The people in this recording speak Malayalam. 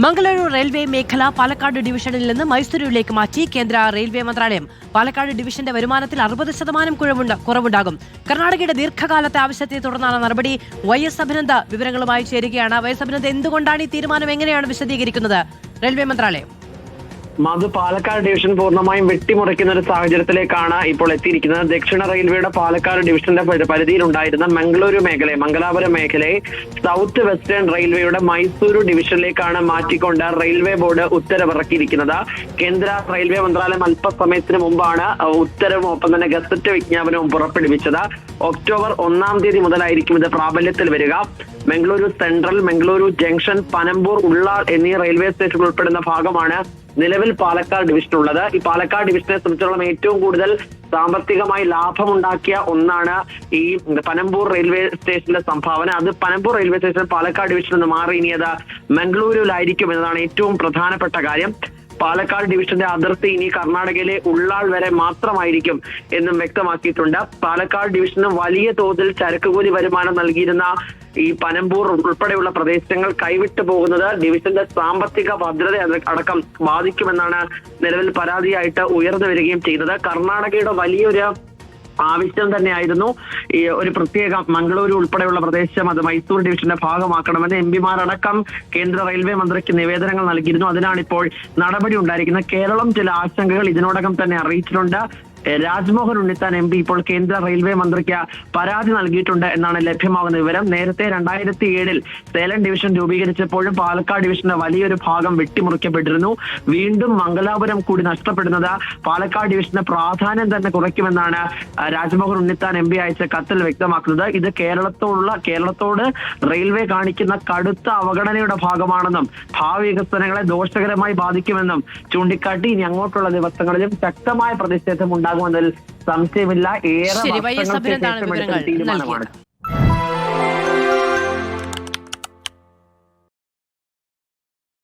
മംഗളൂരു റെയിൽവേ മേഖല പാലക്കാട് ഡിവിഷനിൽ നിന്ന് മൈസൂരുവിലേക്ക് മാറ്റി. കേന്ദ്ര റെയിൽവേ മന്ത്രാലയം പാലക്കാട് ഡിവിഷന്റെ വരുമാനത്തിൽ 60% കുറവുണ്ടാകും. കർണാടകയുടെ ദീർഘകാലത്തെ ആവശ്യത്തെ തുടർന്നാണ് നടപടി. YS അഭിനന്ദ് വിവരങ്ങളുമായി ചേരുകയാണ്. YS അഭിനന്ദ്, എന്തുകൊണ്ടാണ് ഈ തീരുമാനം, എങ്ങനെയാണ് വിശദീകരിക്കുന്നത് റെയിൽവേ മന്ത്രാലയം? മധു, പാലക്കാട് ഡിവിഷൻ പൂർണ്ണമായും വെട്ടിമുറിക്കുന്ന ഒരു സാഹചര്യത്തിലേക്കാണ് ഇപ്പോൾ എത്തിയിരിക്കുന്നത്. ദക്ഷിണ റെയിൽവേയുടെ പാലക്കാട് ഡിവിഷന്റെ പരിധിയിലുണ്ടായിരുന്ന മംഗലാപുരം മേഖലയെ സൗത്ത് വെസ്റ്റേൺ റെയിൽവേയുടെ മൈസൂരു ഡിവിഷനിലേക്കാണ് മാറ്റിക്കൊണ്ട് റെയിൽവേ ബോർഡ് ഉത്തരവിറക്കിയിരിക്കുന്നത്. കേന്ദ്ര റെയിൽവേ മന്ത്രാലയം അല്പസമയത്തിന് മുമ്പാണ് ഉത്തരവും ഒപ്പം തന്നെ ഗസറ്റ് വിജ്ഞാപനവും പുറപ്പെടുവിച്ചത്. ഒക്ടോബർ 1 തീയതി മുതലായിരിക്കും ഇത് പ്രാബല്യത്തിൽ വരിക. മംഗളൂരു സെൻട്രൽ, മംഗളൂരു ജംഗ്ഷൻ, പനമ്പൂർ, ഉള്ളാൾ എന്നീ റെയിൽവേ സ്റ്റേഷൻ ഉൾപ്പെടുന്ന ഭാഗമാണ് നിലവിൽ പാലക്കാട് ഡിവിഷനുള്ളത്. ഈ പാലക്കാട് ഡിവിഷനെ സംബന്ധിച്ചിടത്തോളം ഏറ്റവും കൂടുതൽ സാമ്പത്തികമായി ലാഭമുണ്ടാക്കിയ ഒന്നാണ് ഈ പനമ്പൂർ റെയിൽവേ സ്റ്റേഷന്റെ സംഭാവന. അത് പനമ്പൂർ റെയിൽവേ സ്റ്റേഷൻ പാലക്കാട് ഡിവിഷനിൽ നിന്ന് മാറി ഇനി അത് മംഗളൂരുവിലായിരിക്കും എന്നതാണ് ഏറ്റവും പ്രധാനപ്പെട്ട കാര്യം. പാലക്കാട് ഡിവിഷന്റെ അതിർത്തി ഇനി കർണാടകയിലെ ഉള്ളാൾ വരെ മാത്രമായിരിക്കും എന്നും വ്യക്തമാക്കിയിട്ടുണ്ട്. പാലക്കാട് ഡിവിഷന് വലിയ തോതിൽ ചരക്കുകൂലി വരുമാനം നൽകിയിരുന്ന ഈ പനമ്പൂർ ഉൾപ്പെടെയുള്ള പ്രദേശങ്ങൾ കൈവിട്ടു പോകുന്നത് ഡിവിഷന്റെ സാമ്പത്തിക ഭദ്രത അടക്കം ബാധിക്കുമെന്നാണ് നിലവിൽ പരാതിയായിട്ട് ഉയർന്നു വരികയും ചെയ്യുന്നത്. കർണാടകയുടെ വലിയൊരു ആവശ്യം തന്നെയായിരുന്നു ഈ ഒരു പ്രത്യേക മംഗളൂരു ഉൾപ്പെടെയുള്ള പ്രദേശം അത് മൈസൂർ ഡിവിഷന്റെ ഭാഗമാക്കണമെന്ന് MPമാരടക്കം കേന്ദ്ര റെയിൽവേ മന്ത്രിക്ക് നിവേദനങ്ങൾ നൽകിയിരുന്നു. അതിനാണിപ്പോൾ നടപടി ഉണ്ടായിരിക്കുന്നത്. കേരളം ചില ആശങ്കകൾ ഇതിനോടകം തന്നെ അറിയിച്ചിട്ടുണ്ട്. രാജ്മോഹൻ ഉണ്ണിത്താൻ MP ഇപ്പോൾ കേന്ദ്ര റെയിൽവേ മന്ത്രിക്ക് പരാതി നൽകിയിട്ടുണ്ട് എന്നാണ് ലഭ്യമാകുന്ന വിവരം. നേരത്തെ 2007 സേലം ഡിവിഷൻ രൂപീകരിച്ചപ്പോഴും പാലക്കാട് ഡിവിഷന്റെ വലിയൊരു ഭാഗം വെട്ടിമുറിക്കപ്പെട്ടിരുന്നു. വീണ്ടും മംഗലാപുരം കൂടി നഷ്ടപ്പെടുന്നത് പാലക്കാട് ഡിവിഷന്റെ പ്രാധാന്യം തന്നെ കുറയ്ക്കുമെന്നാണ് രാജ്മോഹൻ ഉണ്ണിത്താൻ MP അയച്ച കത്തിൽ വ്യക്തമാക്കുന്നത്. ഇത് കേരളത്തോട് റെയിൽവേ കാണിക്കുന്ന കടുത്ത അവഗണനയുടെ ഭാഗമാണെന്നും ഭാവി വികസനങ്ങളെ ദോഷകരമായി ബാധിക്കുമെന്നും ചൂണ്ടിക്കാട്ടി ഇനി അങ്ങോട്ടുള്ള ദിവസങ്ങളിലും ശക്തമായ പ്രതിഷേധം ഉണ്ടാകുമെന്നതിൽ സംശയമില്ല. ഏറെ വർഷങ്ങൾക്ക് ശേഷം എടുത്ത തീരുമാനമാണ്.